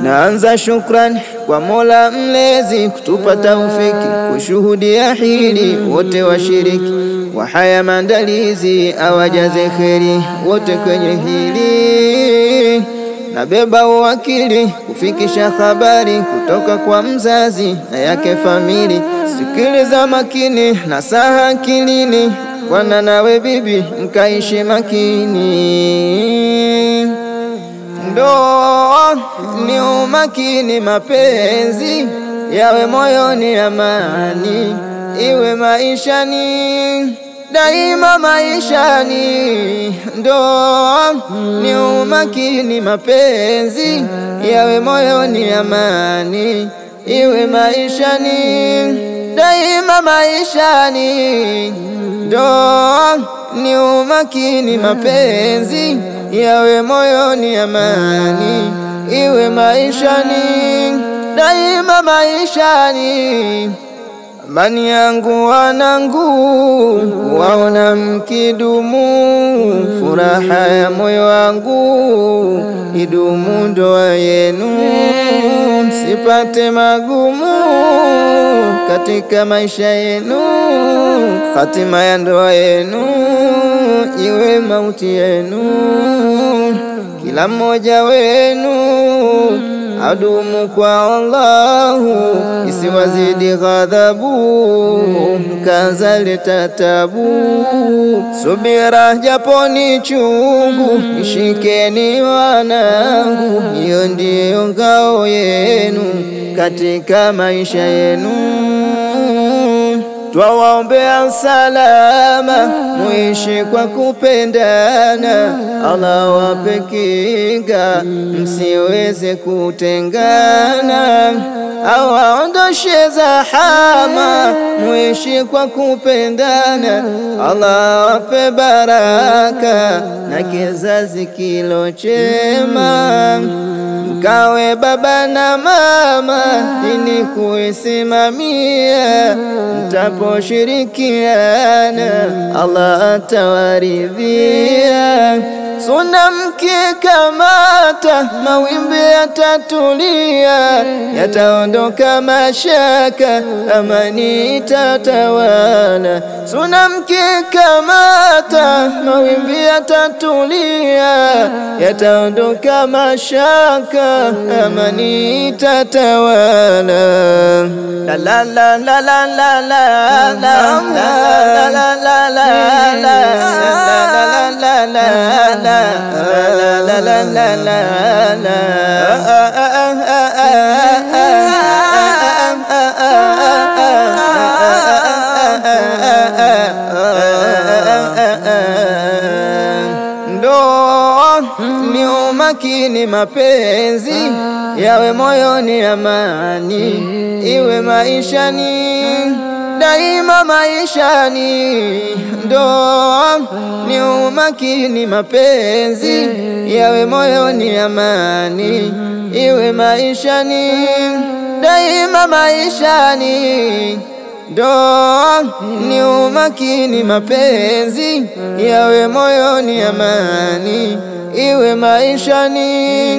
Naanza shukrani kwa Mola Mlezi kutupa taufiki kushuhudia hili, wote washiriki wa haya maandalizi awajaze kheri wote kwenye hili. Nabeba uwakili kufikisha habari kutoka kwa mzazi na yake famili. Sikiliza makini na saha akilini, wana nawe bibi mkaishi makini. Ndoa ni umakini, mapenzi yawe moyoni, amani iwe maishani, daima maishani. Ndoa ni umakini, mapenzi yawe moyoni, amani iwe maishani, daima maishani. Ndoa ni umakini, mapenzi yawe moyoni, amani iwe maishani, daima maishani. Amani yangu wanangu, waona mkidumu, furaha ya moyo wangu idumu ndoa yenu. Msipate magumu katika maisha yenu, hatima ya ndoa yenu iwe mauti yenu. Kila mmoja wenu adumu kwa Allahu, isiwazidi ghadhabu, kazaleta tabu. Subira japo ni chungu, ishikeni wanangu, hiyo ndiyo ngao yenu katika maisha yenu. Twawaombea salama, muishi kwa kupendana, Allah wape kinga, msiweze kutengana. Awaondoshe zahama, muishi kwa kupendana, Allah wape baraka na kizazi kilo chema. Mkawe baba na mama, dini kuisimamia, mtaposhirikiana Allah atawaridhia. Suna mkikamata, mawimbi yatatulia, yataondoka mashaka, amani itatawala. Suna mkikamata, mawimbi yatatulia, yataondoka mashaka, amani itatawala. La la la la la la la la la la la la la Ndoa ni umakini, mapenzi yawe moyoni, amani iwe maishani, daima maishani. Ndoa ni umakini, mapenzi yawe moyoni, amani iwe maishani, daima maishani. Ndoa ni umakini, mapenzi yawe moyoni, amani iwe maishani,